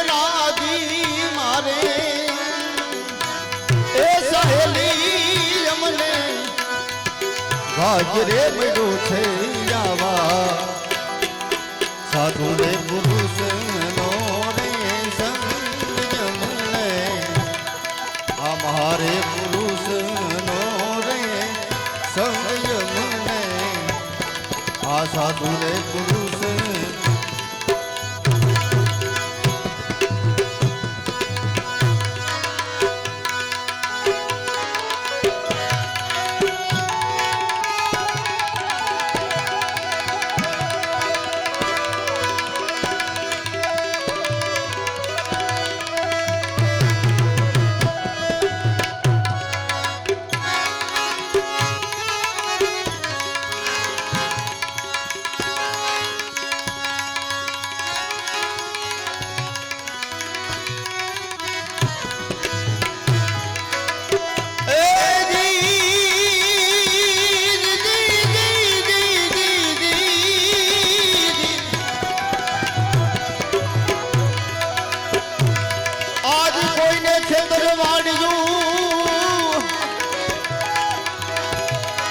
લાગી મારે એ સહેલી અમને ભાજરે મળ્યો છે આવા સાધુ રે પુરુષ નો રે સંયમ લે આ મારે પુરુષ નો રે સંયમ લે આ સાધુ રે પુરુષ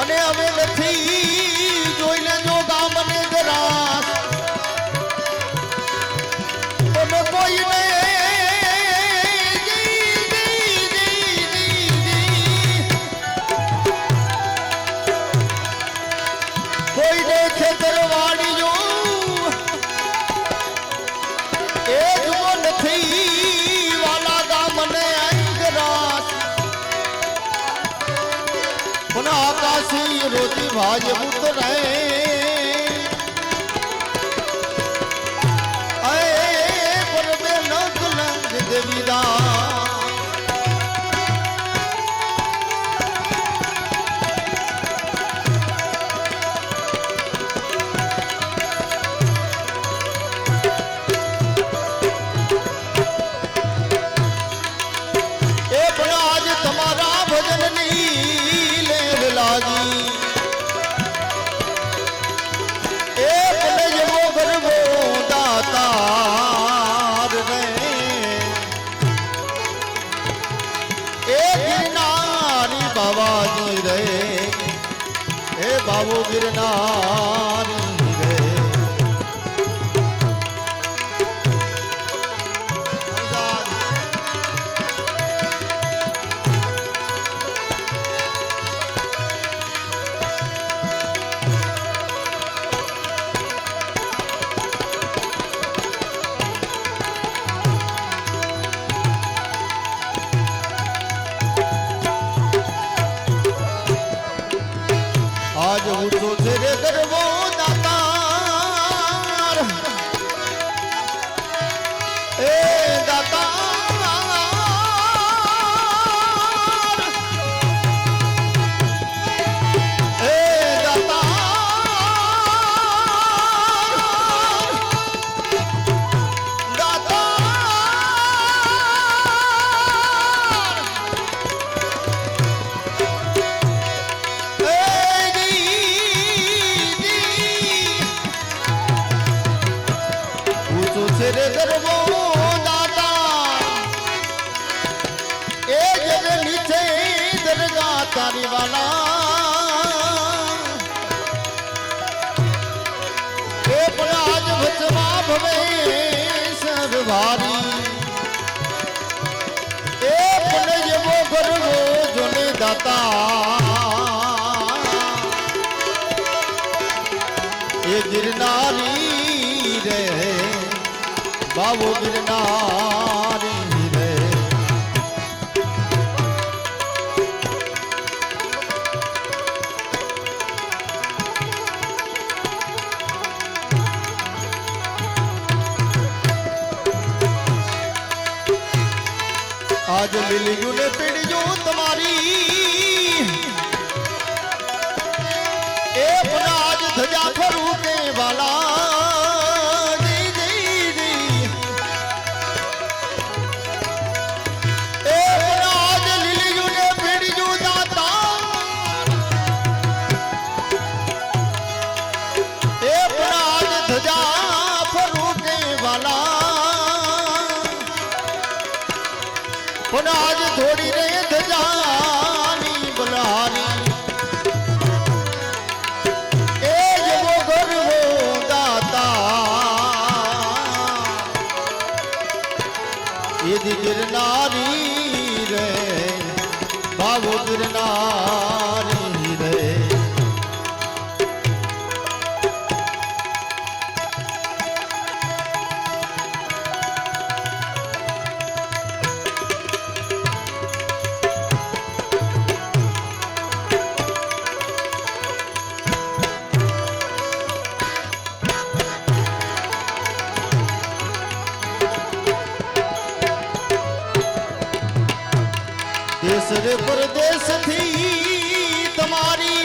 અને હવે નથી જોઈ લેજો ગામને જરાસ તમે કોઈને કોઈને ખેતરવાડી જો એ જુઓ નથી વાલા ગામને જરાસ આકાશી રોજી ભાજ ઉતરે પરમે નખ લંગ દેવીદા એ પણ આજ તમારા ભજનની બાવાજી રે એ બાબુ ગિરનારી રે આજ ઊંચો છે રે ગરવો દાતાર એ દાતાર એ રે ગરવો દાતા એ જગ નીચે દરગાહ તારી વાલા એ પણ આજ ભજવા ભવે સરવારી એ પણ જેવો ગરવો જોને દાતા એ ગિરનારી રે બાબુ ગિરનારી રે આજ મિલ્યું ને પીડ્યું તમારી એ પણ આજ ધજા ફરું કે વાલા પણ આજ થોડી રે ધજાની બલહારી એ જવો ગરવો દાતા એ દી ગિરનારી રે ભાવો ગિરનારી રે દેશ રે પરદેશ થી તમારી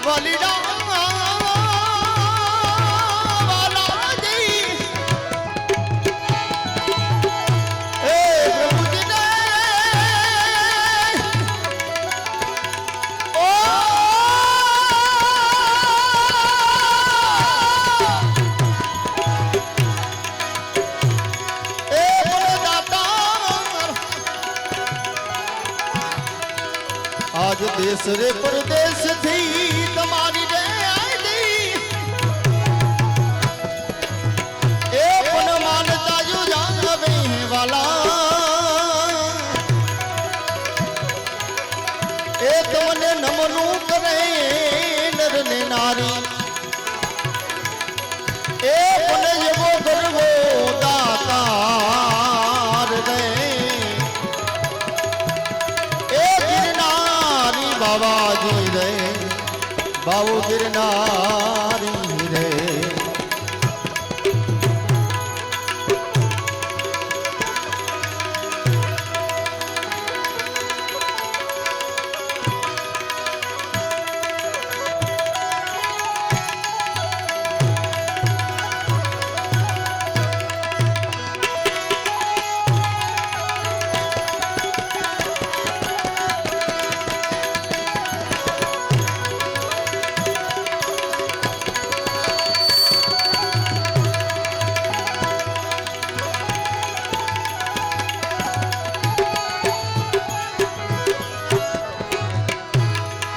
વલીડા વાલાજી એ પ્રભુજીને ઓ એ આજ દેશ રે પરદેશ થી તમારી રે આઈ એ પણ માનતા જો જાવે વાલા એ તમને નમનું કરે નર ને નારી એ પણ એવો ગરવો દાતાર રે બાબાજી રે બાબુ ગિરનારી રે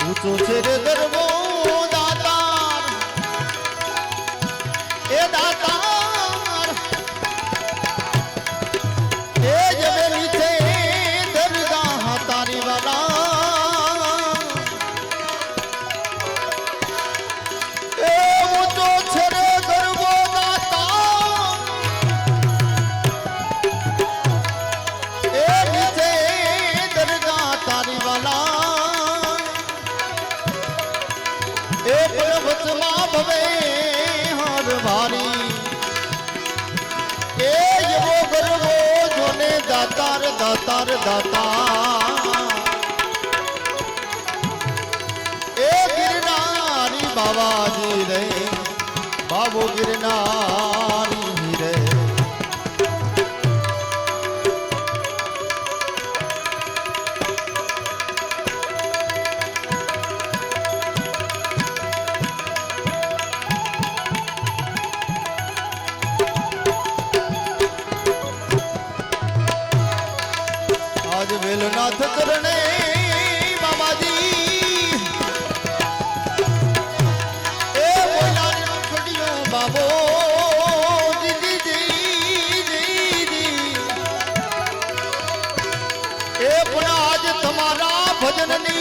ઊંચો છે રે ગરવો દાતાર એ દાતાર એ જવે નીચે દરગાહ તારી વાલા એ ઊંચો છે રે ગરવો દાતાર એ નીચે દરગાહ તારી વાલા એ પર્વતમાં ભવે હાર ભારી એ એવો ગરવો જોને દાતાર દાતાર દાતા એ ગિરનારી બાબાજી રે બાબો ગિરનારી રે आज वेलनाथ करने बाबाजी ए बोलाने खड़ियों बाबो जी जी जी जी जी ए पुना आज तुम्हारा भजन नी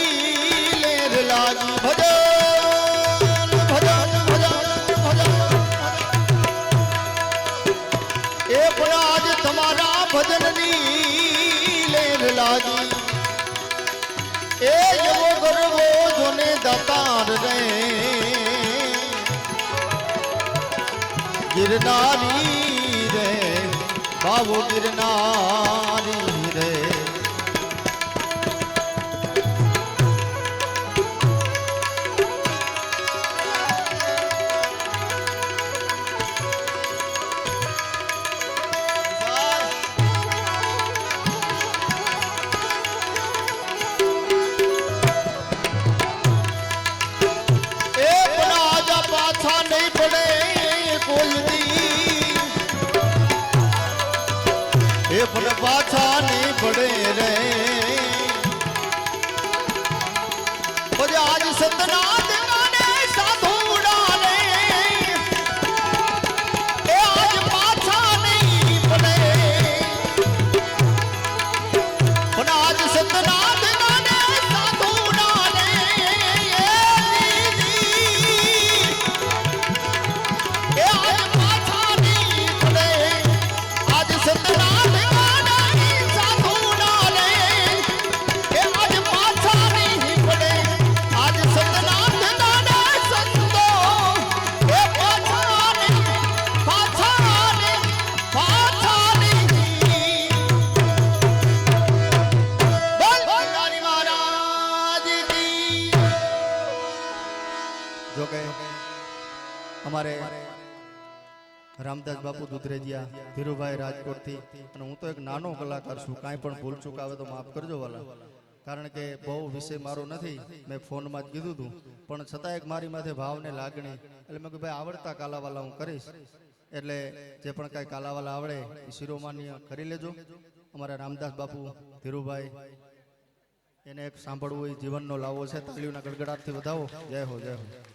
लेर लागी भजन भजन भजन भजन ए पुना आज तुम्हारा भजन नी लागी ए एवो गरवो जोने दातार रे गिरनारी रे बाबू गिरनारी रे એ એ પણ પાછા નહીં પડે રે પછી આજ સતના દેવાને સાધુ ઉડાડે એ આજ પાછા નહીં પડે પણ આજ સતના દેવાને સાધુ ઉડાડે એ આજ પાછા નહીં પડે આજ સતના દેવાને સાધુ ઉડાડે એ આજ પાછા નહીં પડે આજ સતના દેવાને સંતો એ પાછા નહીં બોલ ભંડારી મહારાજ કી જો કે અમારે રામદાસ બાપુ દુધરેજિયા ધીરુભાઈ રાજકોટથી અને હું તો એક નાનો કલાકાર છું કાંઈ પણ ભૂલ ચૂક આવે તો માફ કરજો વાલા કારણ કે બહુ વિષય મારો નથી મેં ફોનમાં જ કીધું હતું પણ છતાં એક મારી માથે ભાવને લાગણી એટલે મેં કહ્યું ભાઈ આવડતા કાલાવાલા હું કરીશ એટલે જે પણ કાંઈ કાલાવાલા આવડે એ શિરોમાન્ય કરી લેજો અમારા રામદાસ બાપુ ધીરુભાઈ એને એક સાંભળવું એ જીવનનો લાવો છે તાળીઓના ગડગડાટથી વધાવો જય હો જય હો